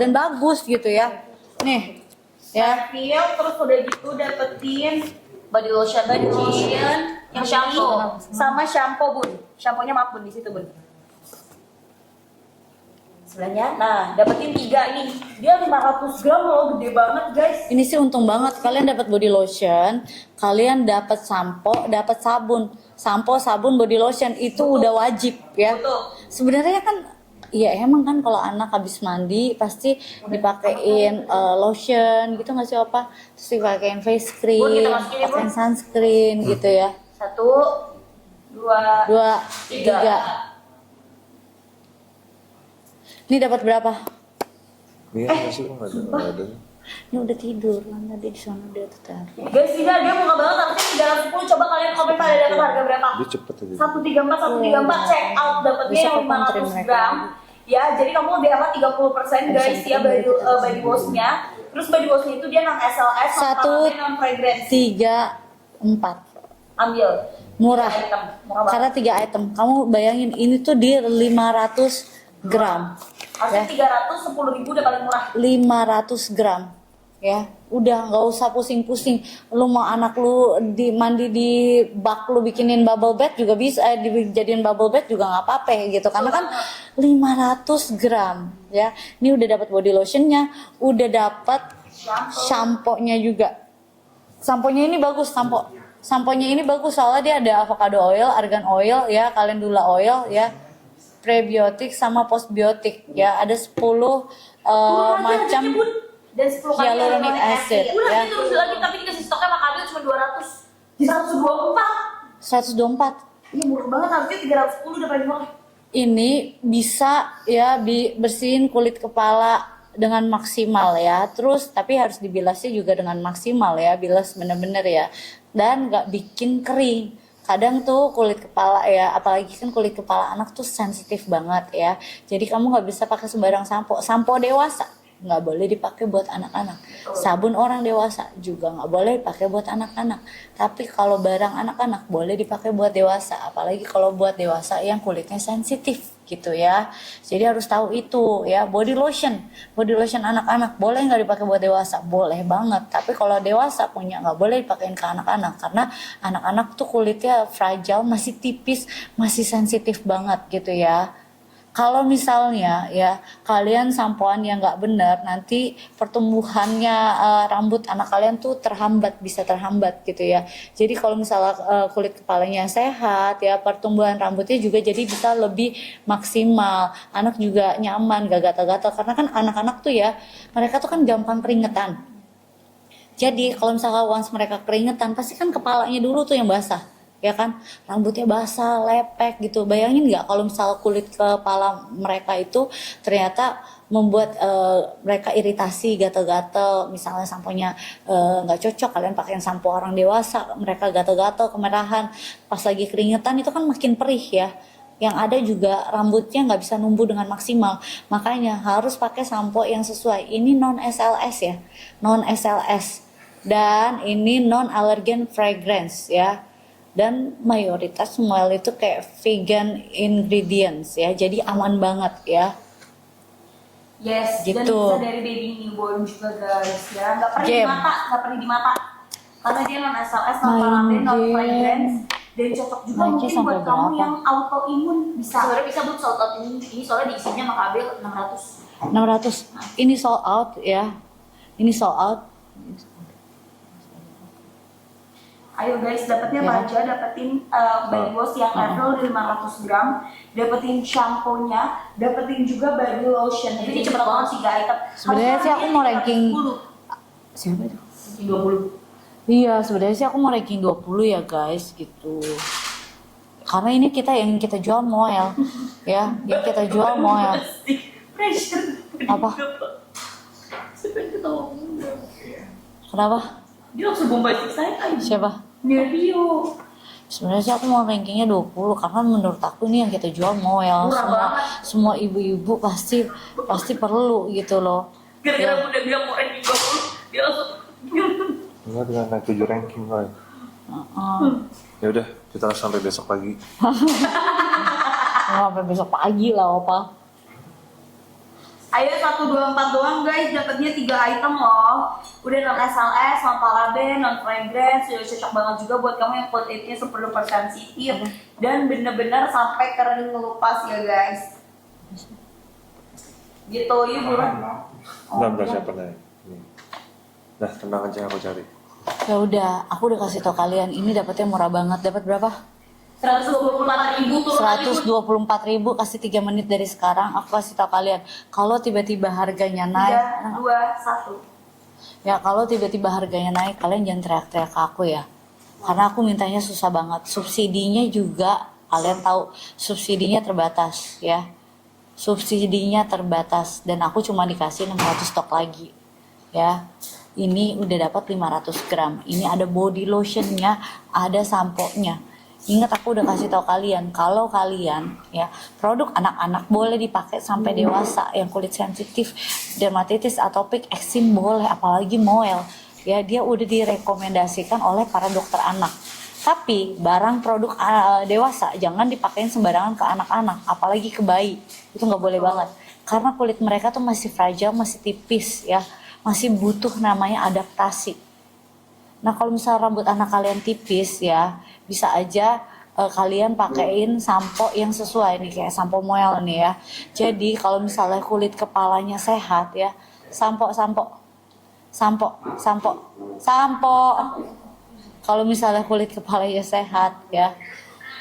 dan bagus gitu ya. Nih, ya. Feel, terus udah gitu dapetin Body lotion, yang shampoo sama shampoo bun. Shampoo-nya maaf bun di situ bun. Sebelahnya, nah dapetin 3 nih. Dia 500 gram loh, gede banget guys. Ini sih untung banget kalian dapat body lotion, kalian dapat sampo, dapat sabun. Sampo, sabun, body lotion itu udah wajib ya. Betul. Sebenarnya kan iya emang kan kalau anak habis mandi pasti dipakein lotion gitu nggak sih apa? Terus dipakein face cream, Bun, kita masukin ya, Bun. pakein sunscreen gitu ya. 1, 2, 2, 3. Ini dapat berapa? Iya masih kok nggak ada. Ini udah tidur, mana dia di sana dia tetap. guys, dia murah banget, harusnya 310. Coba kalian komen pada dapat harga berapa? Dia cepet aja. 134 check out dapetnya Bisa yang kok counterin 500 mereka. gram. Ya, jadi kamu lebih hemat 30% guys ya body wash-nya. Terus body wash-nya itu dia non SLS, non fragrance. 3, 4. Ambil. Murah. 3 item. Murah banget. Karena 3 item. Kamu bayangin ini tuh di 500 gram. Harusnya 310.000 udah paling murah. 500 gram. Ya, udah nggak usah pusing-pusing. Lu mau anak lu mandi di bak lu bikinin bubble bath juga bisa, dijadiin bubble bath juga nggak apa-apa gitu. Karena kan 500 gram ya. Ini udah dapat body lotionnya, udah dapat shampoo-nya juga. Samponya ini bagus, samponya ini bagus soalnya dia ada avocado oil, argan oil ya, calendula oil ya, prebiotik sama postbiotik ya. Ada 10 macam dan 10 kali hyaluronic acid udah ya. terus lagi, tapi dikasih stoknya Makabel cuma 200 di 124. 124. Iya murah banget, harusnya 310 udah paling murah. Ini bisa ya bersihin kulit kepala dengan maksimal ya. Terus tapi harus dibilasnya juga dengan maksimal ya, bilas bener-bener ya. Dan nggak bikin kering. Kadang tuh kulit kepala ya, apalagi kan kulit kepala anak tuh sensitif banget ya. Jadi kamu nggak bisa pakai sembarang sampo dewasa nggak boleh dipakai buat anak-anak. Sabun orang dewasa juga nggak boleh dipakai buat anak-anak. Tapi kalau barang anak-anak boleh dipakai buat dewasa, apalagi kalau buat dewasa yang kulitnya sensitif gitu ya. Jadi harus tahu itu ya. Body lotion anak-anak boleh nggak dipakai buat dewasa? Boleh banget. Tapi kalau dewasa punya nggak boleh dipakein ke anak-anak karena anak-anak tuh kulitnya fragile, masih tipis, masih sensitif banget gitu ya. Kalau misalnya ya kalian sampoan yang nggak benar, nanti pertumbuhannya rambut anak kalian tuh bisa terhambat gitu ya. Jadi kalau misalnya kulit kepalanya sehat ya, pertumbuhan rambutnya juga jadi bisa lebih maksimal. Anak juga nyaman, gak gatal-gatal karena kan anak-anak tuh ya mereka tuh kan gampang keringetan. Jadi kalau misalnya once mereka keringetan pasti kan kepalanya dulu tuh yang basah. Ya kan, rambutnya basah, lepek gitu. Bayangin nggak kalau misal kulit kepala mereka itu ternyata membuat mereka iritasi, gatal-gatal. Misalnya samponya nggak cocok, kalian pakai sampo orang dewasa, mereka gatal-gatal, kemerahan. Pas lagi keringetan itu kan makin perih ya. Yang ada juga rambutnya nggak bisa numbuh dengan maksimal. Makanya harus pakai sampo yang sesuai. Ini non SLS ya, non SLS. Dan ini non allergen fragrance ya. Dan mayoritas semua itu kayak vegan ingredients ya, jadi aman banget ya. Yes, gitu. Dan bisa dari baby newborn juga guys ya, nggak perih di mata, karena dia non SLS, non paraben, non fragrance, dan cocok juga mungkin buat kamu yang autoimun bisa. Sebenarnya bisa buat sold out ini soalnya diisinya Makabel 600. Ini sold out ya, ini sold out. Ayo guys, dapetnya Ya. aja, dapetin body wash yang level 500 gram, dapetin shampoo-nya, dapetin juga body lotion. Jadi cepet banget 3 item. Sebenarnya sih aku mau ranking 10. siapa itu? 20. Iya, sebenarnya sih aku mau ranking 20 ya guys gitu. Karena ini yang kita jual Moel ya, yang kita jual Moel. Pressure. Apa? Sebenarnya ketawa. Kenapa? Dia langsung bombastic saya aja. Siapa? Nervio. Sebenarnya sih aku mau rankingnya 20 karena menurut aku ini yang kita jual Moel. Semua ibu-ibu pasti perlu gitu loh. Gara-gara udah bilang mau ranking 20, dia langsung Enggak dengan naik 7 ranking lah. Ya udah, kita sampai besok pagi. Sampai besok pagi lah apa. Ayo 124 doang guys, dapatnya 3 item loh. Udah non SLS, non paraben, non fragrance, udah cocok banget juga buat kamu yang kulitnya super sensitif dan bener-bener sampai kering ngelupas ya guys. Gitu, yuk buruan. Bentar siapa nih? Nah, tenang aja aku cari. Ya udah, aku udah kasih tau kalian ini dapatnya murah banget. Dapat berapa? 124.000 turun lagi. 124.000, kasih 3 menit dari sekarang. Aku kasih tau kalian, kalau tiba-tiba harganya naik, 3, 2, 1. ya kalau tiba-tiba harganya naik, kalian jangan teriak-teriak ke aku ya. Karena aku mintanya susah banget. Subsidinya juga, kalian tahu, subsidinya terbatas ya. Subsidinya terbatas dan aku cuma dikasih 600 stok lagi. Ya. Ini udah dapat 500 gram. Ini ada body lotionnya, ada sampo-nya. Ingat aku udah kasih tahu kalian, kalau kalian ya produk anak-anak boleh dipakai sampai dewasa, yang kulit sensitif, dermatitis, atopik, eksim boleh, apalagi moel. Ya dia udah direkomendasikan oleh para dokter anak. Tapi barang produk dewasa jangan dipakein sembarangan ke anak-anak, apalagi ke bayi. Itu nggak boleh banget. Karena kulit mereka tuh masih fragile, masih tipis ya, masih butuh namanya adaptasi. Nah kalau misalnya rambut anak kalian tipis ya, bisa aja kalian pakein sampo yang sesuai nih, kayak sampo moel nih ya. Jadi kalau misalnya kulit kepalanya sehat ya, sampo. Kalau misalnya kulit kepalanya sehat ya,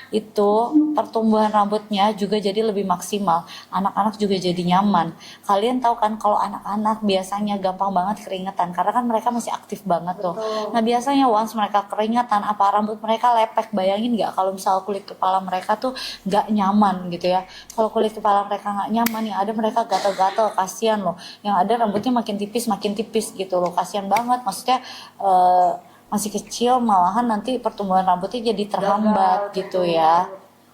itu pertumbuhan rambutnya juga jadi lebih maksimal, anak-anak juga jadi nyaman. Kalian tahu kan kalau anak-anak biasanya gampang banget keringetan karena kan mereka masih aktif banget tuh. Nah biasanya once mereka keringetan, apa rambut mereka lepek. Bayangin nggak kalau misal kulit kepala mereka tuh nggak nyaman gitu ya. Kalau kulit kepala mereka nggak nyaman, yang ada mereka gatal-gatal, kasihan loh. Yang ada rambutnya makin tipis gitu loh, kasihan banget. Maksudnya masih kecil, malahan nanti pertumbuhan rambutnya jadi terhambat gitu ya.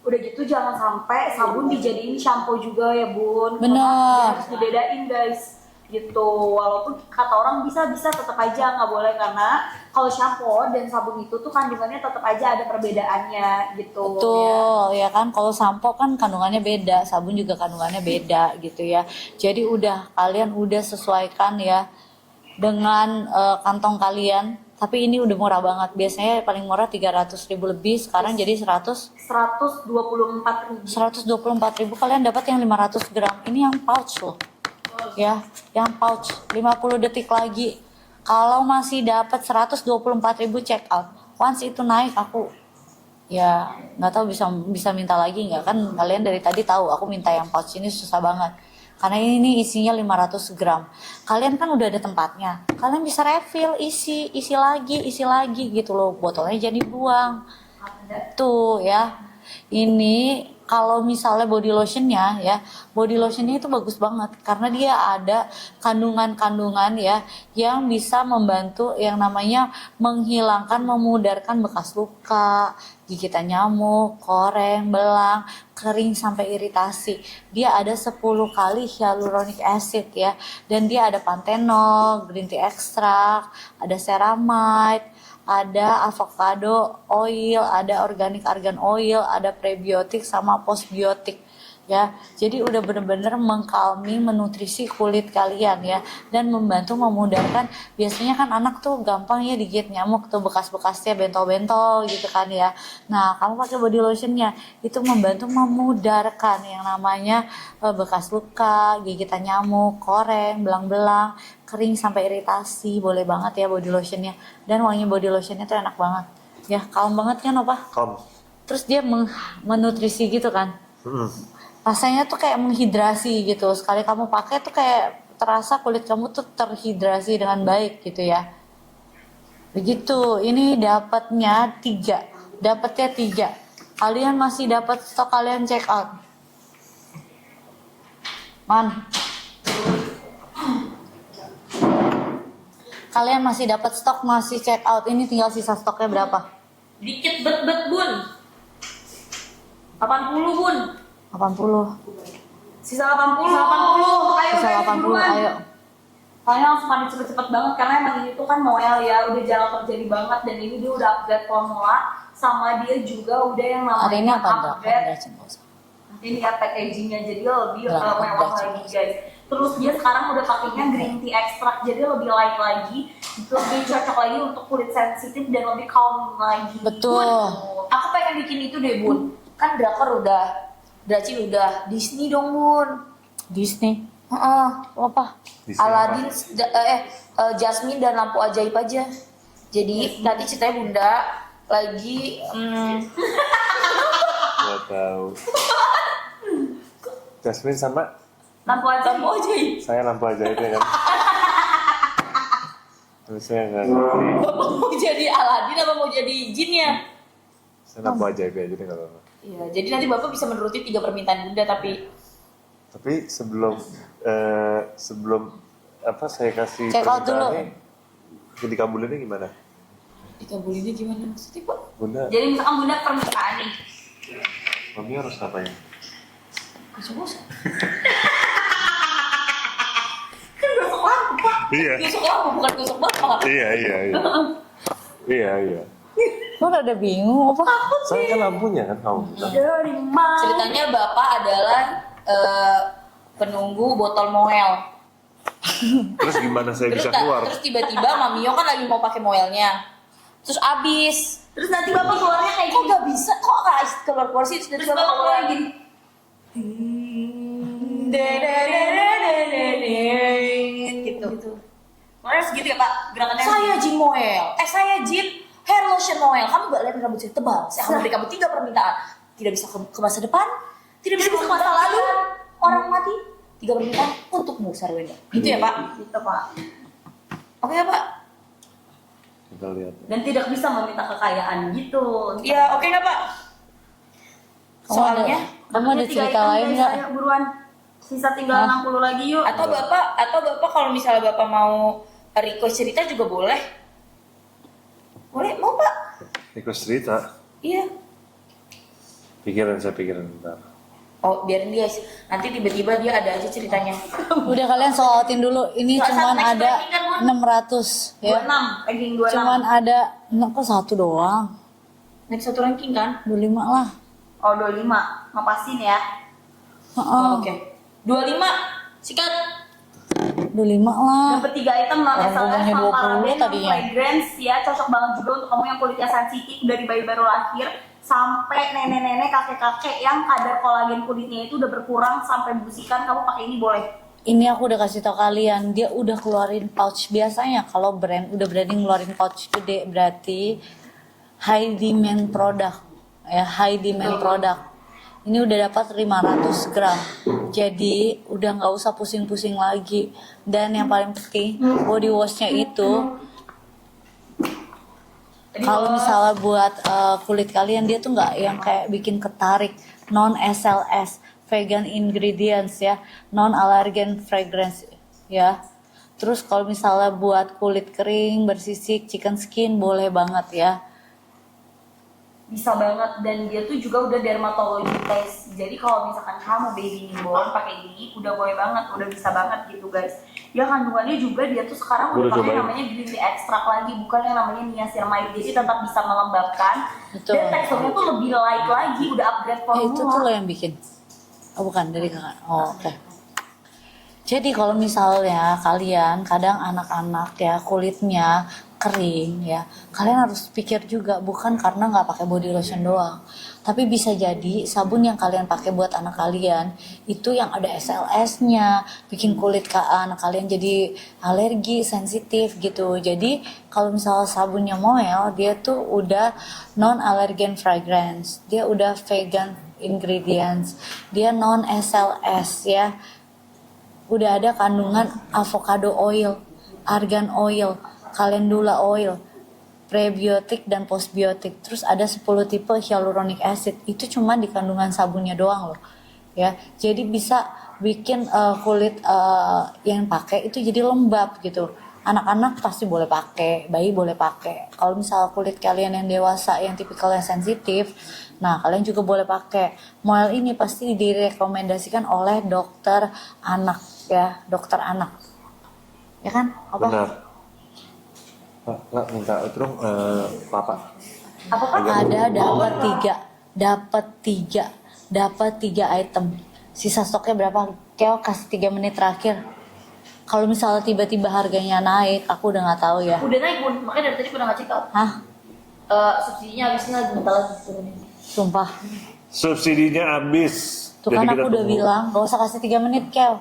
Udah gitu jangan sampai sabun dijadiin shampoo juga ya bun. Bener. Harus dibedain guys gitu. Walaupun kata orang bisa tetap aja nggak boleh, karena kalau shampoo dan sabun itu tuh kandungannya tetap aja ada perbedaannya gitu. Betul ya kan, kalau sampo kan kandungannya beda, sabun juga kandungannya beda gitu ya. Jadi kalian udah sesuaikan ya dengan kantong kalian. Tapi ini udah murah banget. Biasanya paling murah 300.000 lebih, sekarang jadi 124.000. Kalian dapat yang 500 gram. Ini yang pouch loh. Ya, yang pouch 50 detik lagi. Kalau masih dapat 124.000 check out. Once itu naik aku ya nggak tahu bisa minta lagi nggak, kan kalian dari tadi tahu aku minta yang pouch ini susah banget. Karena ini isinya 500 gram. Kalian kan udah ada tempatnya. Kalian bisa refill, isi lagi gitu loh. Botolnya jadi buang. Tuh ya. Ini kalau misalnya body lotionnya ya, body lotionnya itu bagus banget karena dia ada kandungan-kandungan ya yang bisa membantu yang namanya menghilangkan, memudarkan bekas luka, gigitan nyamuk, koreng, belang, kering sampai iritasi. Dia ada 10 kali hyaluronic acid ya, dan dia ada panthenol, green tea extract, ada ceramide, ada avocado oil, ada organic argan oil, ada prebiotik sama postbiotik ya. Jadi udah bener-bener mengkalmi, menutrisi kulit kalian ya, dan membantu memudarkan. Biasanya kan anak tuh gampang ya digigit nyamuk tuh, bekas-bekasnya bentol-bentol gitu kan ya. Nah kamu pakai body lotionnya itu membantu memudarkan yang namanya bekas luka, gigitan nyamuk, koreng, belang-belang, kering sampai iritasi. Boleh banget ya body lotionnya, dan wangi body lotionnya tuh enak banget ya, calm banget kan Opa. Calm. Terus dia menutrisi gitu kan. Rasanya tuh kayak menghidrasi gitu. Sekali kamu pakai tuh kayak terasa kulit kamu tuh terhidrasi dengan baik gitu ya. Begitu. Ini dapatnya 3. Kalian masih dapat stok, kalian check out. Kalian masih dapat stok, masih check out. Ini tinggal sisa stoknya berapa? Dikit bet bun. 80 bun. 80. Sisa 80. Ayo Sisa guys, 80, buruan. ayo. Kalian langsung pada cepet-cepet banget karena emang ini tuh kan Moel ya, udah jarang terjadi banget, dan ini dia udah upgrade formula, sama dia juga udah yang namanya Hari ini apa enggak? upgrade. Ini ya packagingnya jadi lebih mewah lagi guys. Terus dia sekarang udah pakainya green tea extract, jadi lebih light lagi, lebih cocok lagi untuk kulit sensitif dan lebih calming lagi. Betul. Aku pengen bikin itu deh Bun. Kan drakor udah, Draci udah, Disney dong Bun. Disney. Heeh. Apa? Disney Aladin, Jasmine dan lampu ajaib aja. Jadi nanti ceritanya Bunda lagi Gak tahu. Jasmine sama Lampu aja. lampu ajaib. saya lampu aja itu kan. Tapi saya nggak ngerti. Bapak mau jadi Aladin apa mau jadi jinnya? Saya lampu aja ya, jadi nggak apa-apa. Iya, jadi nanti Bapak bisa menuruti 3 permintaan Bunda Tapi sebelum apa saya kasih Check out dulu. permintaannya, jadi kabulinnya gimana? dikabulinnya gimana maksudnya Pak? Bunda, Jadi misalkan Bunda permintaan nih. mami harus ngapain? Gosok-gosok. Kan gosok lampu Pak. Iya. Gosok lampu bukan gosok Bapak. Iya. Iya. Lo rada bingung apa? Saya kan lampunya kan kamu. Dari mana? Ceritanya Bapak adalah penunggu botol Moel. Terus gimana saya bisa keluar? Terus tiba-tiba Mamio kan lagi mau pakai Moelnya. Terus abis. Terus nanti Bapak keluarnya kayak Kok gini. gak bisa? Kok gak keluar sih? Terus Bapak keluar gini. Gitu. Harus gitu ya Pak, gerakannya. Saya Jin Moel. Saya Jin hair lotion Moel. Kamu gak lihat rambut saya tebal? Saya akan beri kamu 3 permintaan. Tidak bisa ke masa depan. Tidak bisa ke masa lalu. Orang mati. 3 permintaan untukmu Sarwenda. Gitu ya Pak? Gitu Pak. Oke ya Pak? Kita lihat. Dan tidak bisa meminta kekayaan gitu. Iya oke nggak Pak? Soalnya kamu ada Tiga cerita item, lain guys. nggak? Ayo buruan. Sisa tinggal 60 lagi yuk. atau bapak kalau misalnya bapak mau request cerita juga boleh. Boleh mau Pak? Request cerita. Iya. Saya pikirin bentar. Oh biarin dia. Nanti tiba-tiba dia ada aja ceritanya. Udah kalian solautin dulu. Ini Nggak, cuman next ada ranking kan, Bun? 600 ya. 26, ranking 26. Cuman ada kok 1 doang. Next satu ranking kan? 25 lah. Oh 25, ngapasin ya. Heeh. Oh, oke. 25 sikat. 25 lah. Dapat 3 item non Orang SLS ngomongnya sama 20 paraben, non tadinya. fragrance ya, cocok banget juga untuk kamu yang kulitnya sensitif dari bayi baru lahir sampai nenek-nenek, kakek-kakek yang kadar kolagen kulitnya itu udah berkurang sampai busikan, kamu pakai ini boleh. Ini aku udah kasih tau kalian, dia udah keluarin pouch. Biasanya kalau brand udah berani ngeluarin pouch gede berarti high demand product ya, high demand product. Ini udah dapat 500 gram. Jadi udah nggak usah pusing-pusing lagi. Dan yang paling penting body washnya itu kalau misalnya buat kulit kalian, dia tuh nggak yang kayak bikin ketarik, non SLS, vegan ingredients ya, non allergen fragrance ya. Terus kalau misalnya buat kulit kering, bersisik, chicken skin boleh banget ya. Bisa banget, dan dia tuh juga udah dermatologi test. Jadi kalau misalkan kamu baby newborn pakai ini udah boleh banget, udah bisa banget gitu guys. Ya kandungannya juga dia tuh sekarang Udah udah pakai cobain. namanya green tea extract lagi, bukan yang namanya niacinamide. Jadi tetap bisa melembabkan. Betul. Dan teksturnya tuh lebih light lagi, udah upgrade formula. Itu tuh lo yang bikin. Oh bukan, dari kakak. Oh oke. Jadi kalau misalnya kalian kadang anak-anak ya kulitnya kering ya, kalian harus pikir juga bukan karena nggak pakai body lotion doang, tapi bisa jadi sabun yang kalian pakai buat anak kalian itu yang ada SLS-nya bikin kulit anak kalian jadi alergi, sensitif gitu. Jadi kalau misalnya sabunnya Moel, dia tuh udah non allergen fragrance, dia udah vegan ingredients, dia non SLS ya. Udah ada kandungan avocado oil, argan oil, calendula oil, prebiotik dan postbiotik. Terus ada 10 tipe hyaluronic acid. Itu cuma di kandungan sabunnya doang loh. Ya. Jadi bisa bikin kulit yang pakai itu jadi lembab gitu. Anak-anak pasti boleh pakai, bayi boleh pakai. Kalau misal kulit kalian yang dewasa yang tipikalnya sensitif, nah kalian juga boleh pakai. Moel ini pasti direkomendasikan oleh dokter anak ya, dokter anak. Ya kan? Apa? Benar. Pak, nggak minta itu dong, Papa. Apa Pak? Ada dapat 3 item. Sisa stoknya berapa? Keo kasih 3 menit terakhir. Kalau misalnya tiba-tiba harganya naik, aku udah nggak tahu ya. Udah naik Bun, makanya dari tadi udah nggak check out. Hah? Subsidinya habisnya lagi bentar lagi turunin. Sumpah. Subsidinya habis. Tuh kan aku udah bilang, gak usah kasih 3 menit, Kel.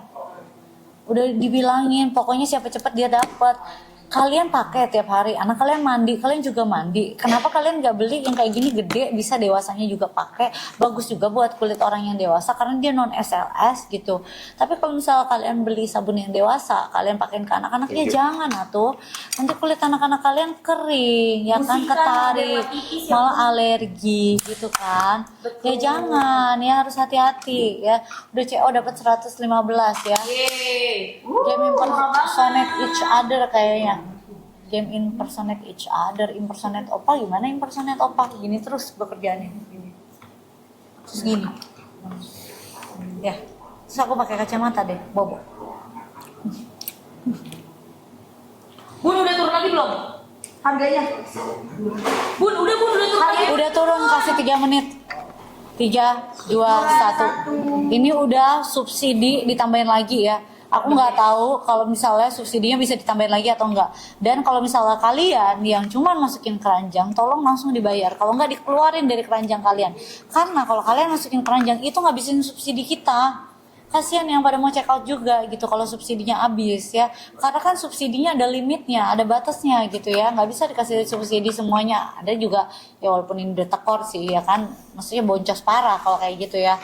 Udah dibilangin, pokoknya siapa cepat dia dapat. Kalian pakai tiap hari, anak kalian mandi, kalian juga mandi. Kenapa kalian gak beli yang kayak gini gede, bisa dewasanya juga pakai. Bagus juga buat kulit orang yang dewasa karena dia non SLS gitu. Tapi kalau misalnya kalian beli sabun yang dewasa, kalian pakein ke anak-anaknya jangan atuh. Nanti kulit anak-anak kalian kering, ya kan, ketarik, malah alergi gitu kan. Ya jangan, ya harus hati-hati ya. Udah CO dapat 115 ya. Yeay. Game impersonate each other kayaknya. Game impersonate each other, impersonate opa gimana impersonate opa? Gini terus bekerjaannya. Gini. Terus gini. Ya. Terus aku pakai kacamata deh, bobo. Bun udah turun lagi belum? Harganya? Bun udah turun lagi. Udah turun, kasih 3 menit. 3, 2, 1. Ini udah subsidi ditambahin lagi ya. Aku nggak tahu kalau misalnya subsidinya bisa ditambahin lagi atau enggak. Dan kalau misalnya kalian yang cuma masukin keranjang, tolong langsung dibayar. Kalau nggak dikeluarin dari keranjang kalian. Karena kalau kalian masukin keranjang itu ngabisin subsidi kita. Kasihan yang pada mau check out juga gitu kalau subsidinya habis ya. Karena kan subsidinya ada limitnya, ada batasnya gitu ya. Nggak bisa dikasih subsidi semuanya. Ada juga ya walaupun ini udah tekor sih ya kan. Maksudnya boncos parah kalau kayak gitu ya.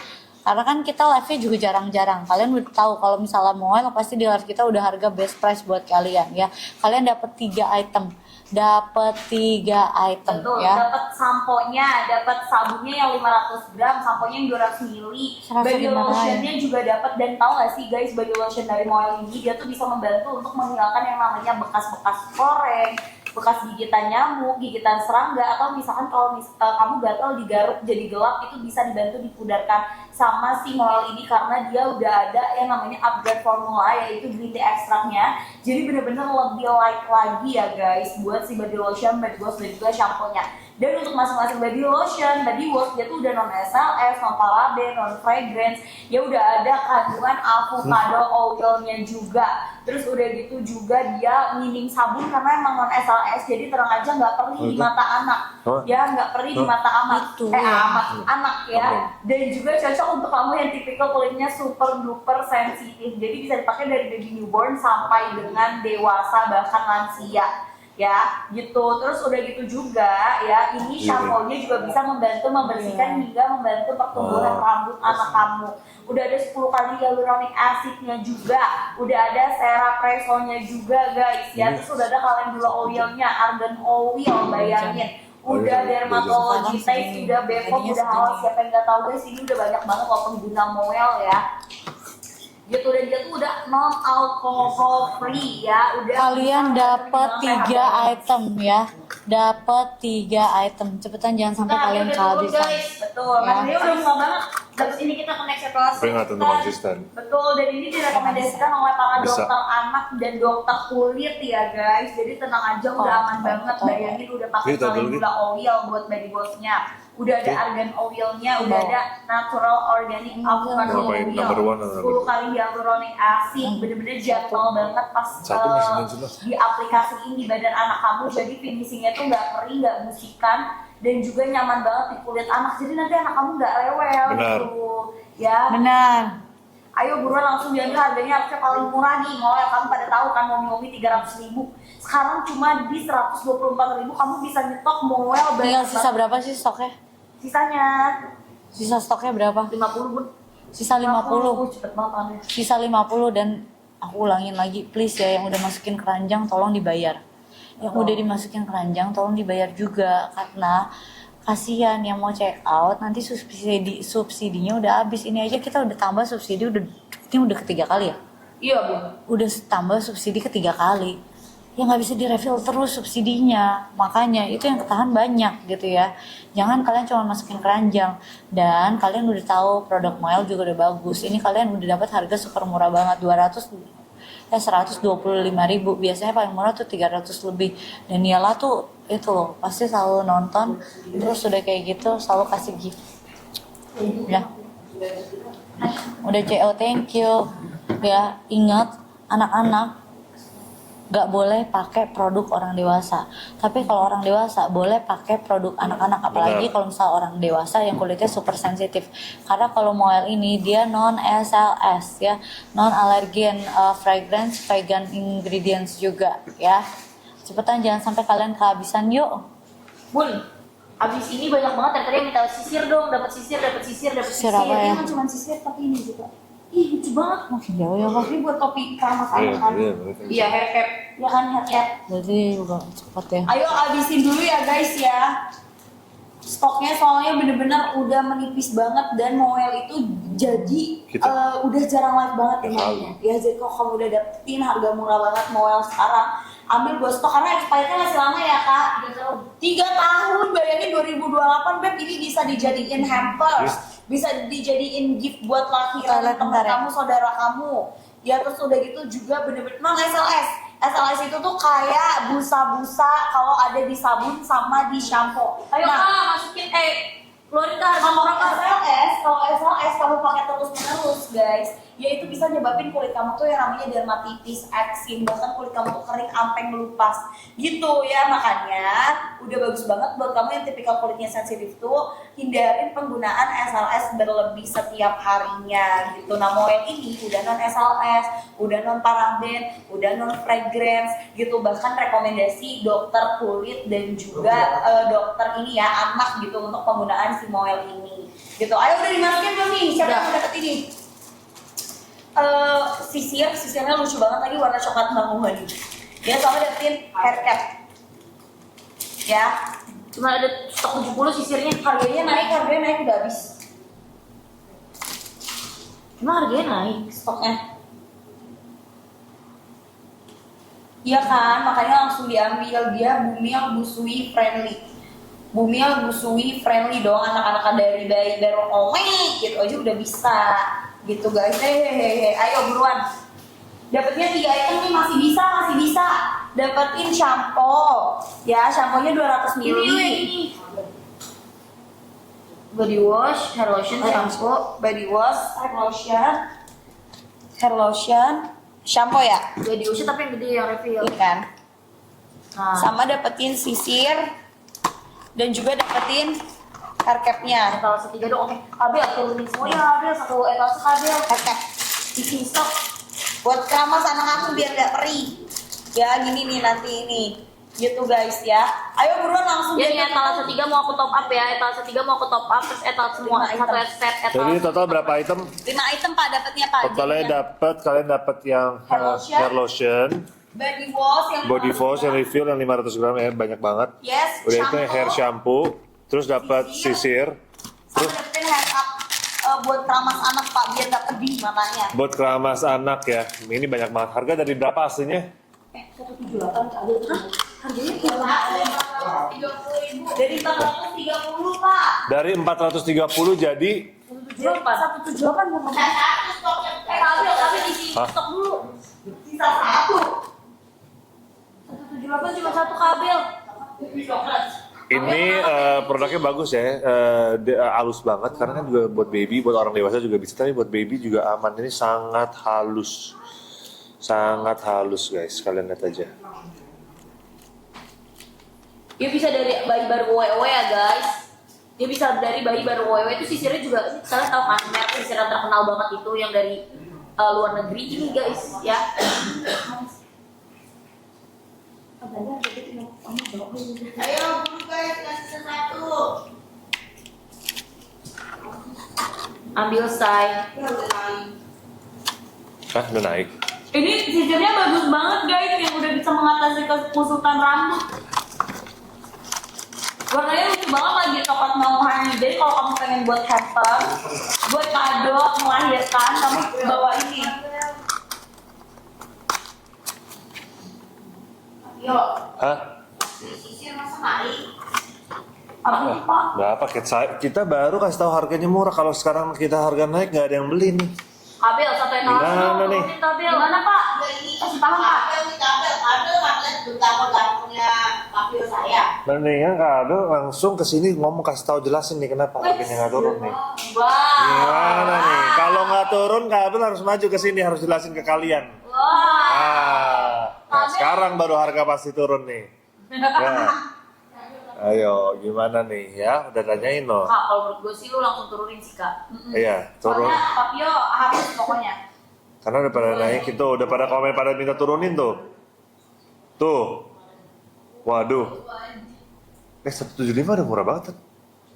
Karena kan kita live-nya juga jarang-jarang. Kalian udah tahu kalau misalnya Moel pasti di live kita udah harga best price buat kalian ya. Kalian dapat 3 item. Dapat 3 item. Betul, Ya. dapat samponya, dapat sabunnya yang 500 gram, samponya yang 200 mili, body lotionnya juga dapat. Dan tahu gak sih guys, body lotion dari Moel ini dia tuh bisa membantu untuk menghilangkan yang namanya bekas-bekas koreng, bekas gigitan nyamuk, gigitan serangga, atau misalkan kalau kamu gatal digaruk jadi gelap, itu bisa dibantu dipudarkan sama si Moel ini karena dia udah ada yang namanya upgrade formula yaitu green tea ekstraknya. Jadi bener-bener lebih light lagi ya guys buat si body lotion, body wash dan juga shampoo-nya. Dan untuk masing-masing body lotion, body wash dia tuh udah non SLS, non paraben, non fragrance, ya udah ada kandungan avocado oilnya juga. Terus udah gitu juga dia minim sabun karena emang non SLS, jadi terang aja nggak perih di mata anak, ya nggak perih di mata anak, anak ya. Dan juga cocok untuk kamu yang tipikal kulitnya super duper sensitif, jadi bisa dipakai dari baby newborn sampai dengan dewasa bahkan lansia. Ya, gitu. Terus udah gitu juga ya, ini shampoo-nya juga bisa membantu membersihkan hingga membantu pertumbuhan rambut anak kamu. Udah ada 10 kali hyaluronic acid-nya juga, udah ada CeraPresso-nya juga guys ya. Terus udah ada calendula oil-nya, argan oil, bayangin. Udah dermatologi test, udah Bepom, udah halal. Siapa yang nggak tahu guys, ini udah banyak banget loh pengguna Moel ya. Gitu, dan dia tuh udah non alcohol free ya. Udah Kalian dapat 3 item ya. Dapat 3 item. Cepetan jangan sampai kalian kehabisan. Betul, Ya. dia udah lama banget. Terus ini kita connect setelah Tapi nggak tentu konsisten. Betul, dan ini direkomendasikan oleh para dokter anak dan dokter kulit ya guys. Jadi tenang aja, udah aman banget. Bayangin udah pakai calendula oil buat body wash-nya. Udah ada argan oil-nya, udah ada natural organic avocado oil, 10 kali hyaluronic acid, bener-bener gentle banget pas diaplikasiin di badan anak kamu. Jadi finishingnya tuh nggak kering, nggak musikan, dan juga nyaman banget di kulit anak. Jadi nanti anak kamu nggak rewel gitu ya. Benar. Ayo buruan langsung diambil, harganya harusnya paling murah nih. Moel, kamu pada tahu kan momi-momi 300.000. Sekarang cuma di 124.000 kamu bisa nyetok Moel. Tinggal sisa berapa sih stoknya? Sisa stoknya berapa? 50 Bun. Sisa 50. Cepet banget. Sisa 50 dan aku ulangin lagi please ya, yang udah masukin keranjang tolong dibayar. Yang udah dimasukin keranjang tolong dibayar juga karena kasihan yang mau check out nanti subsidinya udah habis. Ini aja kita udah tambah subsidi ini udah ketiga kali ya. Iya Bun. Udah tambah subsidi ketiga kali. Ya nggak bisa direfill terus subsidinya, makanya itu yang ketahan banyak gitu ya. Jangan kalian cuma masukin keranjang. Dan kalian udah tahu produk Moel juga udah bagus. Ini kalian udah dapat harga super murah banget, 125.000. Biasanya paling murah tuh 300 lebih. Dan Niala tuh itu loh pasti selalu nonton, terus udah kayak gitu selalu kasih gift ya. Udah CO, thank you. Ya, ingat anak-anak nggak boleh pakai produk orang dewasa. Tapi kalau orang dewasa boleh pakai produk anak-anak, apalagi kalau misalnya orang dewasa yang kulitnya super sensitif. Karena kalau Moel ini dia non SLS ya, non allergen fragrance, vegan ingredients juga ya. Cepetan jangan sampai kalian kehabisan yuk. Bun, abis ini banyak banget tadi minta sisir dong, dapat sisir. Sisir apa ya? Ini kan cuma sisir tapi ini juga. Ih, lucu banget. Makin jauh ya kok. Ini buat topi keramas anak kan. Iya, hair cap. Ya kan hair cap. Jadi juga cepet ya. Ayo abisin dulu ya guys ya. Stoknya soalnya bener-bener udah menipis banget dan Moel itu jadi udah jarang live banget ya mainnya. Ya jadi kalau kamu udah dapetin harga murah banget Moel sekarang, ambil buat stok karena expirednya masih lama ya kak. 3 tahun, bayangin 2028 Beb, ini bisa dijadiin hampers, bisa dijadiin gift buat lahiran teman kamu, saudara kamu. Ya terus udah gitu juga bener-bener non SLS. SLS itu tuh kayak busa-busa kalau ada di sabun sama di shampoo. Ayo kak, masukin keluarin kak, Kalau SLS kamu pakai terus-menerus guys, ya itu bisa nyebabin kulit kamu tuh yang namanya dermatitis, eksim, bahkan kulit kamu tuh kering sampai melupas gitu ya. Makanya udah bagus banget buat kamu yang tipikal kulitnya sensitif tuh, hindarin penggunaan SLS berlebih setiap harinya gitu. Nah Moel ini udah non SLS, udah non paraben, udah non fragrance gitu, bahkan rekomendasi dokter kulit dan juga dokter ini ya anak gitu untuk penggunaan si Moel ini gitu. Ayo udah dimasukin belum nih? Siapa yang dapet ini? Sisirnya lucu banget lagi, warna coklat bangunan. Ya soalnya dapetin hair cap. Ya, cuma ada stok 70 sisirnya. harganya naik udah habis. Emang harganya naik? Stoknya. Iya kan, makanya langsung diambil. Dia Bumil Busui friendly. Bumil Busui friendly dong, anak-anak dari bayi baru omeng gitu aja udah bisa gitu guys. Hehehe, ayo buruan. Dapatnya 3 item nih, masih bisa. Dapetin shampoo. Ya, shampoo-nya 200 ml. Ini. Body wash, hair lotion, shampoo. Body wash, hair lotion, shampoo ya. Body wash tapi yang gede yang refill. Ini kan. Nah, Sama dapetin sisir dan juga dapetin hair cap-nya. etalase 3 dong. Oke, Abel turunin semuanya. Abel satu etalase Abel. Hair cap. Isi stok. Buat keramas anak aku biar gak perih. Ya gini nih nanti ini. Gitu guys ya. Ayo buruan langsung. Ya nih etalase 3 mau aku top up ya. Etalase 3 mau aku top up terus etalase semua satu set etalase. Jadi total berapa item? 5 item Pak dapatnya Pak. Totalnya kalian dapat yang hair lotion, Body wash yang yang refill yang 500 gram ya, banyak banget. yes, Udah itu hair shampoo, terus dapat sisir, sama dapetin hair up buat keramas anak Pak biar gak pedih matanya. buat keramas anak ya. Ini banyak banget. Harga dari berapa aslinya? 178 ada tuh. Harganya berapa? 30.000. Dari 430 Pak. Dari 430 jadi 178 belum Abel isi Hah? stok dulu. sisa 1. 178 cuma satu kabel. ini produknya bagus ya, halus banget karena kan juga buat baby, buat orang dewasa juga bisa, tapi buat baby juga aman. Ini sangat halus guys, kalian lihat aja. Dia bisa dari bayi baru wewe ya guys. Dia bisa dari bayi baru wewe itu sisirnya juga kalian tahu kan merek sisir yang terkenal banget itu yang dari luar negeri ini guys ya. Ayo buru guys, kasih satu. Ambil say. Udah naik. Ini sisirnya bagus banget guys, yang udah bisa mengatasi kekusutan rambut. Warnanya lucu banget lagi coklat mauhan. Jadi kalau kamu pengen buat hamper, buat kado melahirkan, kamu bawa ini. Yuk. Hah? Sisir masa naik? Apa sih Pak? Berapa? Kita baru kasih tahu harganya murah. Kalau sekarang kita harga naik nggak ada yang beli nih. Kabel satu etalase Gimana dong, nih? turunin kabel. Gimana Pak? Kasih tahu Pak. Kabel makanya betapa gantungnya Papio saya. Mendingan kado langsung kesini ngomong kasih tahu jelasin nih kenapa harganya nggak turun nih. Wah. Gimana nih? Kalau nggak turun kado harus maju ke sini harus jelasin ke kalian. Nah, sekarang baru harga pasti turun nih. Ya. Ayo, gimana nih ya? Udah tanyain loh. Kak, kalau menurut gue sih lu langsung turunin sih kak. Iya, turun. Soalnya Papio harus pokoknya. Karena udah pada naik itu, udah pada komen pada minta turunin tuh. Tuh. Waduh. 175 udah murah banget.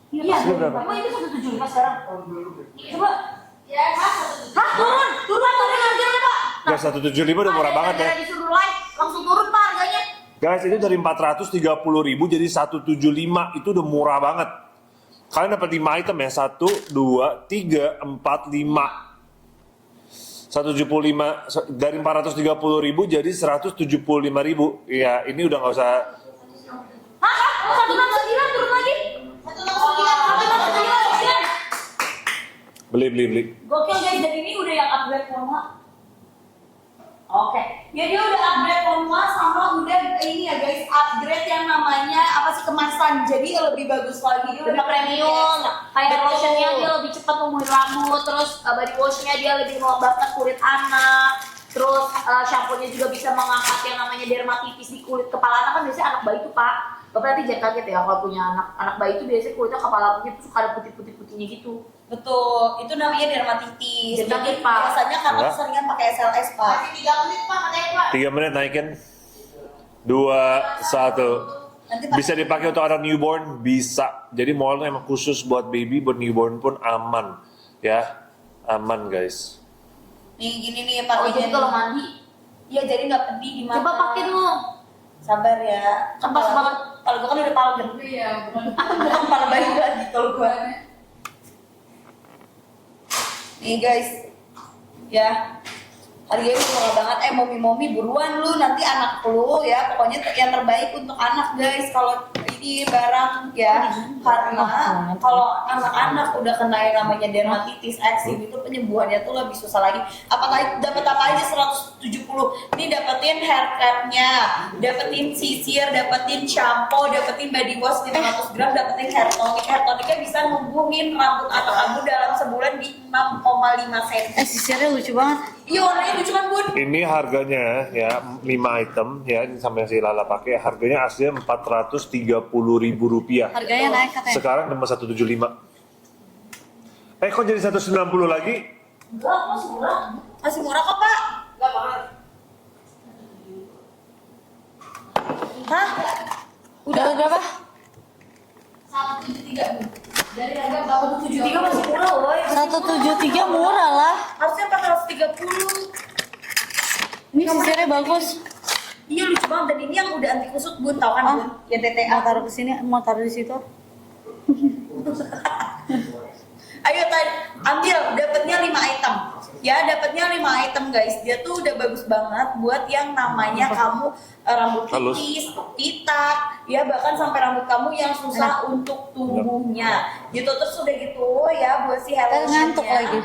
Iya. Sini berapa? Emang itu 175 sekarang? Coba. Ya, hah? Turun harganya Pak. Guys, 175 udah murah banget ya. Disuruh like, langsung turun Pak harganya. Guys, itu dari 430.000 jadi 175 itu udah murah banget. Kalian dapat 5 item ya, 1, 2, 3, 4, 5. 175 dari 430.000 jadi 175.000. Ya, ini udah nggak usah. Hah? 169 turun lagi? 169. Beli. Gokil guys, dan ini udah yang upgrade formula. Oke, ya dia udah upgrade formula sama udah ini ya guys, upgrade yang namanya apa sih kemasan, jadi lebih bagus lagi, dia Lebih udah premium, kayak Betul. lotionnya dia lebih cepat numbuhin rambut, terus body washnya dia lebih melembabkan kulit anak, terus shampoo-nya juga bisa mengangkat yang namanya dermatitis di kulit kepala anak. Kan biasanya anak bayi tuh Pak, Bapak nanti jangan kaget ya kalau punya anak bayi itu biasanya kulitnya kepala putih tuh suka ada putih-putihnya gitu. Betul, itu namanya dermatitis. Dermatitis, Jadi Pak. biasanya karena Enggak. keseringan pakai SLS Pak. Masih 3 menit Pak, katanya Pak. 3 menit naikin. 2, 1. Nanti Pak. Bisa dipakai untuk anak newborn? Bisa. Jadi mallnya emang khusus buat baby, buat newborn pun aman. Ya, aman guys. Nih gini nih Oh pakainya. jadi kalau mandi, Iya jadi nggak pedih di mata. coba pakai dong. Sabar ya. Kan pas banget. Kalau gua kan udah paling gede. Iya, bukan kepala bayi lagi kalau gua. Nih guys, ya harganya murah banget. Momi buruan lu nanti anak lu ya. Pokoknya yang terbaik untuk anak guys. Kalau ini barang ya, karena kalau anak-anak udah kena yang namanya dermatitis, eksim itu penyembuhannya tuh lebih susah lagi. Apalagi dapat apa aja 170. Ini dapetin hair care-nya, dapetin sisir, dapetin shampoo, dapetin body wash 500 gram, dapetin hair tonic. Hair tonicnya bisa numbuhin rambut anak kamu dalam sebulan di 6,5 cm. Sisirnya lucu banget. Iya warnanya lucu kan bun? Ini harganya ya 5 item ya, ini sama yang si Lala pakai. Harganya aslinya 430.000 rupiah. Harganya naik katanya. Sekarang cuma 175. Kok jadi 190 lagi? Enggak, masih murah. Masih murah kok pak? Enggak mahal. Hah? Udah berapa? 173 dari harga bawah 173 masih murah loh. 173 murah lah. Harusnya 430. Ini sisirnya bagus. Iya lucu banget, dan ini yang udah anti kusut bun, tau kan Ah. bun? Yang TTA. Mau taruh ke sini, mau taruh di situ. Ayo tadi ambil, dapatnya 5 item. Ya, dapatnya 5 item guys. Dia tuh udah bagus banget buat yang namanya kamu rambut Halus. tipis, pitak, ya bahkan sampai rambut kamu yang susah untuk tumbuhnya. Gitu terus udah gitu ya buat si hair Kan ngantuk lotionnya. lagi.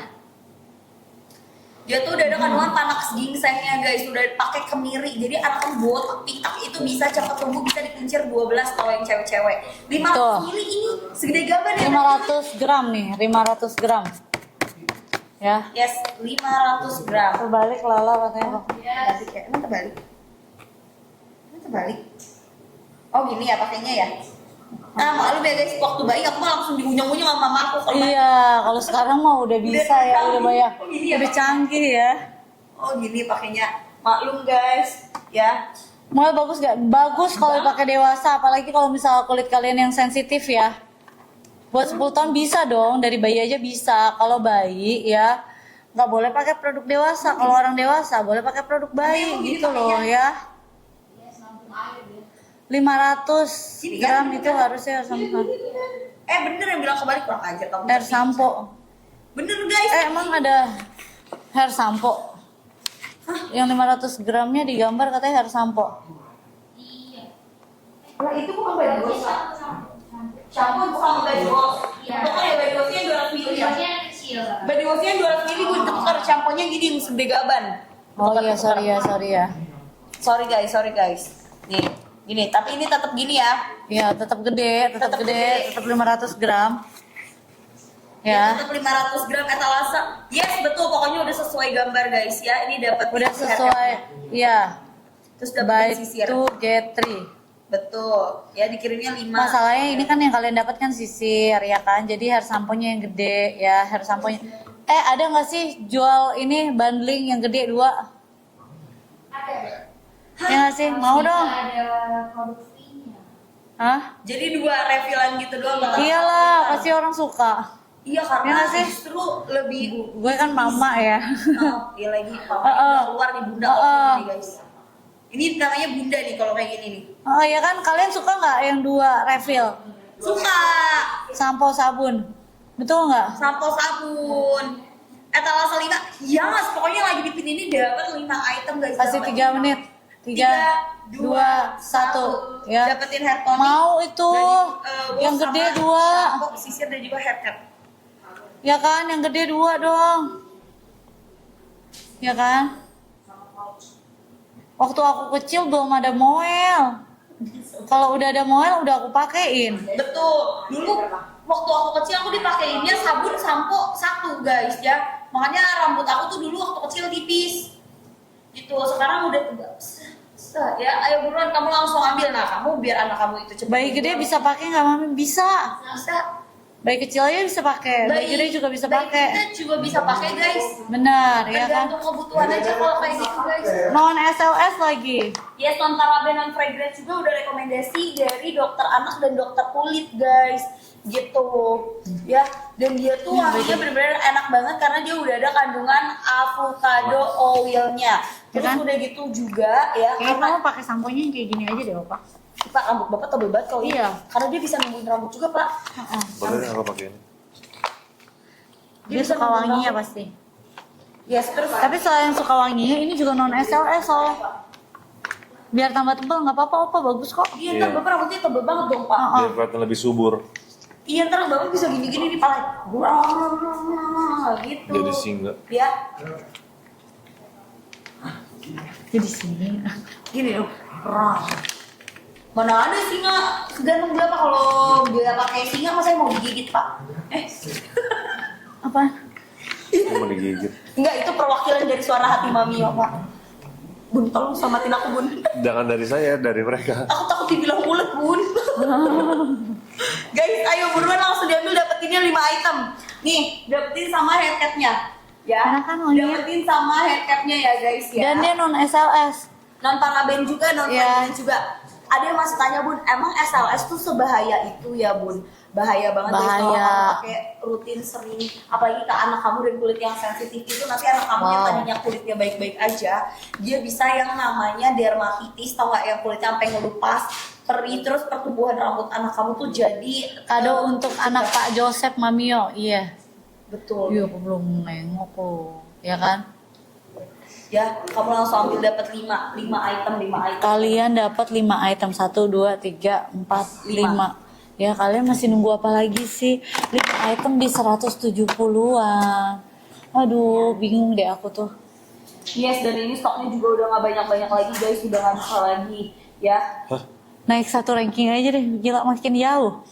Dia tuh udah ada kandungan panax ginsengnya guys, udah pakai kemiri. Jadi anak kamu botak pitak itu bisa cepat tumbuh, bisa dikincir 12 kalau yang cewek-cewek. 500 Tuh. mili ini segede gaban ya. 500 gram nih, 500 gram. Ya. Yes, 500 gram. Terbalik Lala katanya. Terbalik ya, emang terbalik? Emang terbalik? Oh gini ya pakainya ya? Nah maklum ya guys, waktu bayi aku mah langsung diunyeng-unyeng sama mama aku kalau Iya, kalau sekarang mah udah bisa ya, udah banyak, udah canggih ya. Oh gini pakainya, maklum guys, ya. Mulai bagus gak? Bagus kalau dipakai dewasa, apalagi kalau misalnya kulit kalian yang sensitif ya. Buat 10 tahun bisa dong, dari bayi aja bisa. Kalau bayi ya nggak boleh pakai produk dewasa. Kalau orang dewasa boleh pakai produk bayi gitu loh ya. 500 Gini gram kan? itu harusnya sampo. Bener yang bilang kebalik kurang ajar kamu. Hair sampo. Bener guys. Emang ada hair sampo? Yang 500 gramnya digambar katanya hair sampo. Lah itu bukan body wash. Shampoo sama body wash. Bukan ya body washnya 200 mili ya. Body washnya 200 mili, gue tukar shampoo-nya gini segede gaban. Oh iya, sorry ya. Sorry guys. Nih, Gini, tapi ini tetap gini ya. Ya, tetap gede, tetap Tetap gede, gede. tetap 500 gram. Ya. Ya, Tetap 500 gram etalase. Yes, betul. Pokoknya udah sesuai gambar guys ya. Ini dapat udah sesuai. Ya, Terus buy dapat sisir. 2 get 3. Betul. Ya dikirimnya 5. Masalahnya ini kan yang kalian dapat kan sisir ya kan, jadi hair samponya yang gede ya, hair samponya. Ada nggak sih jual ini bundling yang gede 2? Ya nggak sih, mau dong? Ada produk free-nya. Hah? Jadi 2 refillan gitu doang. bakal Iyalah, sama. pasti orang suka. Iya Ya karena nggak sih? justru lebih Gue kan mama ya. Oh, iya lagi papa Heeh. keluar nih bunda Heeh. outfit nih guys. Ini namanya bunda nih kalau kayak gini nih. Oh ya kan, kalian suka nggak yang 2 refill? Suka Sampo sabun, betul nggak? sampo sabun. Etalase 5. Yes, pokoknya lagi di pin ini dapat 5 item guys. Kasih Dapat 3 lima. menit. 3, 2, 1 ya. Dapetin hair tonic. Mau itu dan, yang wash gede sama 2. shampoo, sisir dan juga haircut. Ya kan, yang gede 2 dong. Ya kan? Waktu aku kecil belum ada moel. Kalau udah ada moel udah aku pakein. Betul. Dulu waktu aku kecil aku dipakaiinnya sabun sampo 1 guys ya. Makanya rambut aku tuh dulu waktu kecil tipis. Gitu. Sekarang udah tebal. Ya, ayo buruan kamu langsung ambil. Nah, kamu biar anak kamu itu cepat. Bayi gede bisa pakai nggak mami? Bisa. Bisa. Bayi kecil aja bisa pakai. Bayi gede juga bisa bayi pakai. kita juga bisa pakai guys. Benar ya kan? Tergantung kebutuhan aja kalau kayak gitu guys. Non SLS lagi. Yes, non paraben non fragrance juga udah rekomendasi dari dokter anak dan dokter kulit guys, gitu ya. Dan dia tuh wanginya bener-bener enak banget karena dia udah ada kandungan avocado oilnya. Terus kan? udah gitu juga ya, Kayaknya karena kamu pakai samponya yang kayak gini aja deh, Opa. Pak rambut bapak tebel banget kalau ini. Iya. Karena dia bisa numbuhin rambut juga pak. Heeh. Boleh nggak pakai ini? Dia suka wanginya pasti. Yes, terus Tapi selain suka wanginya, ini juga non SLS soal. Biar tambah tebal nggak apa-apa, Opa, bagus kok. iya ntar bapak rambutnya tebel banget dong pak. Heeh. Biar kelihatan lebih subur. Iya ntar bapak bisa gini-gini di pala. Gitu. Jadi singa. Ya, Jadi sini. gini dong. Mana ada singa segantung berapa kalau dia pakai singa masa mau digigit pak? Apa? Mau digigit. Enggak, itu perwakilan dari suara hati mami ya pak. Bun, tolong selamatin aku bun. Jangan dari saya, dari mereka. Aku takut dibilang ulet bun. Guys, ayo buruan langsung diambil, dapetinnya 5 item. Nih, dapetin sama haircutnya. Ya, Enak kan wanginya? dapetin sama haircutnya ya guys ya. Dan dia non SLS. Non paraben juga, non Iya. fragrance juga. Ada yang masih tanya bun, emang SLS tuh sebahaya itu ya bun? Bahaya banget guys kalau Bahaya. kamu pakai rutin sering, apalagi ke anak kamu dan kulit yang sensitif itu nanti anak kamu yang Wow. tadinya kulitnya baik-baik aja, dia bisa yang namanya dermatitis, tau nggak, yang kulitnya sampai ngelupas, perih, terus pertumbuhan rambut anak kamu tuh jadi Kado untuk anak Pak Joseph Mamio. Iya. betul. Iya, aku belum nengok loh. Ya kan? Ya, kamu langsung ambil dapat 5 item. Kalian dapat 5 item. 1, 2, 3, 4, 5. Ya, kalian masih nunggu apa lagi sih? 5 item di 170-an. Aduh, bingung deh aku tuh. Yes, dan ini stoknya juga udah nggak banyak-banyak lagi guys, udah nggak bisa lagi ya. Naik 1 ranking aja deh. Gila, makin jauh.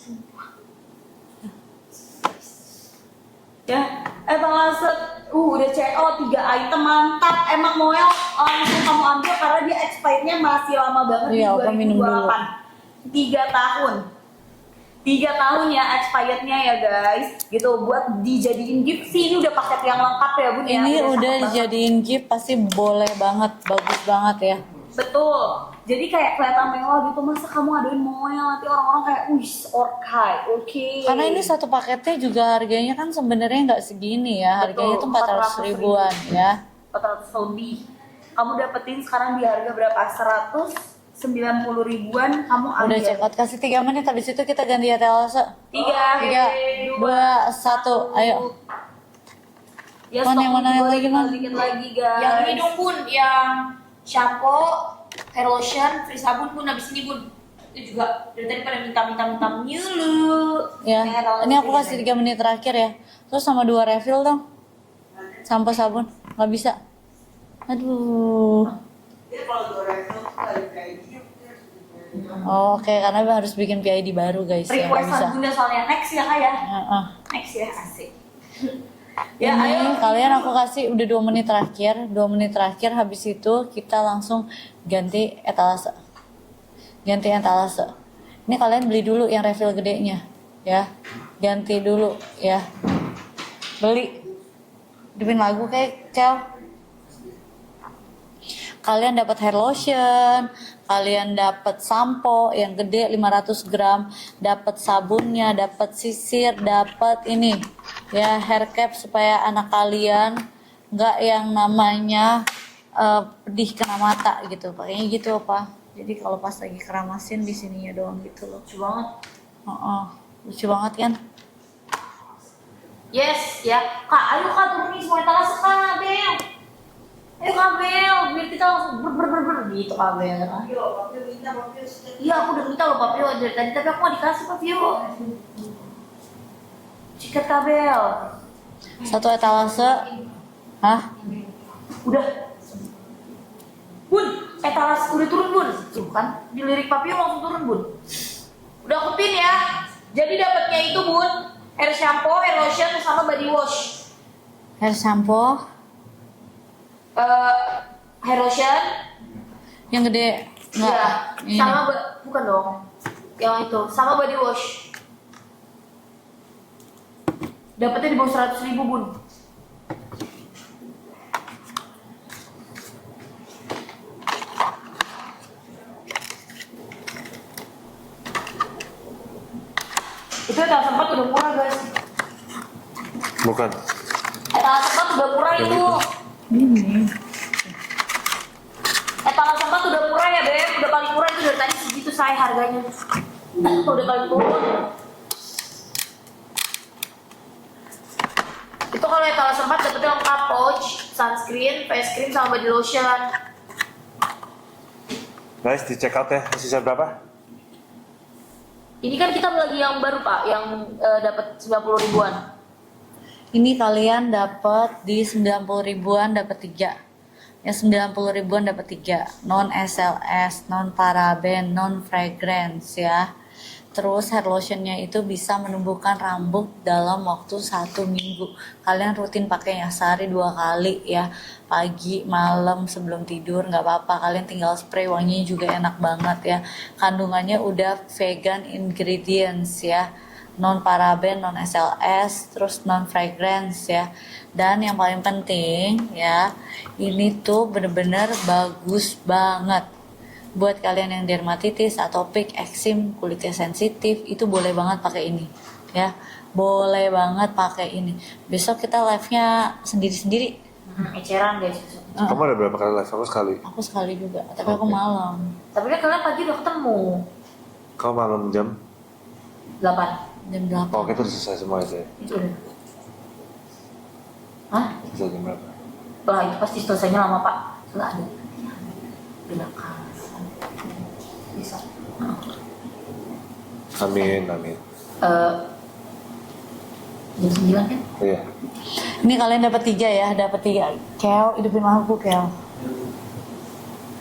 Ya, etalase udah CO 3 item mantap. Emang Moel langsung kamu ambil karena dia expirednya masih lama banget Iya, di Opa minum dulu. 3 tahun. 3 tahun ya expirednya ya guys. Gitu buat dijadiin gift sih, ini udah paket yang lengkap ya Bun ya. Ini udah cakep banget. dijadiin gift pasti boleh banget. Bagus banget ya. Betul. Jadi kayak kelihatan mewah gitu. Masa kamu aduin Moel nanti orang-orang kayak wih orkai. Oke. Karena ini satu paketnya juga harganya kan sebenarnya nggak segini ya. Harganya tuh 400 ribuan ya. 400 lebih. Kamu dapetin sekarang di harga berapa? 190 ribuan. Kamu ambil. Udah check out, kasih 3 menit, habis itu kita ganti etalase. 3, 2, 1, ayo. Ya, Mana yang stoknya mana yang juga lagi, tinggal Man? dikit lagi guys. Yang ini dong bun, yang shampoo, hair lotion, free sabun bun, habis ini bun. Itu juga dari tadi pada minta nyulu. Ya, Merah ini aku kasih 3 menit terakhir ya. Terus sama 2 refill dong. Sampo sabun, nggak bisa. Aduh. Oh, oke, karena harus bikin PID baru guys ya, nggak bisa. Requestan bunda soalnya next ya kak ya. Heeh. Next ya asik. Ya, Ya ayo. kalian aku kasih udah 2 menit terakhir, 2 menit terakhir habis itu kita langsung ganti etalase. Ganti etalase. Ini kalian beli dulu yang refill gedenya, ya. Ganti dulu, ya. Beli. Dipin lagu kayak Kel. Kalian dapat hair lotion, kalian dapat sampo yang gede 500 gram, dapat sabunnya, dapat sisir, dapat ini ya hair cap supaya anak kalian nggak yang namanya pedih kena mata gitu, pakainya gitu apa. Jadi kalau pas lagi keramasin di sininya doang gitu loh. Lucu banget. Lucu banget kan? Yes ya. Kak ayo kak turunin semua etalase kak Bel. Ayo kak Bel, biar kita langsung ber gitu kak Bel. Iya aku udah minta loh Pak Pio dari tadi, tapi aku nggak dikasih Pak Pio. Cikat kak Bel. 1 etalase. Hah? Udah. Bun, etalase udah turun Bun. Tuh kan, dilirik Pak Pio langsung turun Bun. Udah aku pin ya. Jadi dapatnya itu Bun, hair shampoo, hair lotion, sama body wash. Hair shampoo Hair lotion, yang gede enggak? ya, Ini. sama bukan dong, yang itu, sama body wash. Dapatnya di bawah 100.000 Bun. Itu etalase 4 udah murah guys. Bukan. Etalase 4 udah murah Yang itu. Ini. Etalase 4 udah murah ya Beb, udah paling murah itu dari tadi segitu saya harganya. Udah paling turun. Itu kalau etalase 4 dapetnya lengkap pouch, sunscreen, face cream sama body lotion. Guys, di check out ya. Sisa berapa? Ini kan kita lagi yang baru Pak, yang dapat 90 ribuan. Ini kalian dapat di 90 ribuan dapat 3. Yang 90 ribuan dapat 3. Non SLS, non paraben, non fragrance ya. Terus hair lotionnya itu bisa menumbuhkan rambut dalam waktu 1 minggu. Kalian rutin pakainya sehari 2 kali ya. Pagi, malam, sebelum tidur nggak apa-apa. Kalian tinggal spray, wanginya juga enak banget ya. Kandungannya udah vegan ingredients ya. Non paraben, non SLS, terus non fragrance ya. Dan yang paling penting ya, ini tuh bener-bener bagus banget. Buat kalian yang dermatitis, atopik, eksim, kulitnya sensitif, itu boleh banget pakai ini ya. Boleh banget pakai ini. Besok kita live-nya sendiri-sendiri. Eceran guys. Kamu ada berapa kali live? Aku sekali. Aku sekali juga, tapi aku Oke. malam. Tapi kan kalian pagi udah ketemu. Kau malam jam? 8. Jam 8. Oh, kita udah selesai semua aja. Itu udah. Hah? Selesai jam berapa? Wah itu pasti selesainya lama Pak. Nggak ada. Belakang. Bisa. Amin, amin. Jam 9 kan? Iya. Ini kalian dapat 3 ya, dapat 3. Kel, hidupin lagu Kel.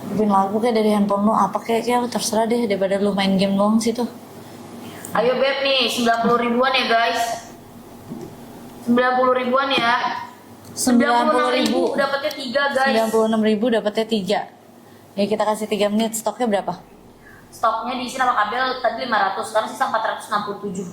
Hidupin lagu kayak dari handphone lu, apa kayak Kel, terserah deh daripada lu main game doang situ. Ayo Beb nih, 90 ribuan ya guys. 90 ribuan ya. 90 ribu. Dapatnya 3 guys. 96 ribu dapatnya 3. Ya kita kasih 3 menit, stoknya berapa? Stoknya diisi sama kabel tadi 500, sekarang sisa 467.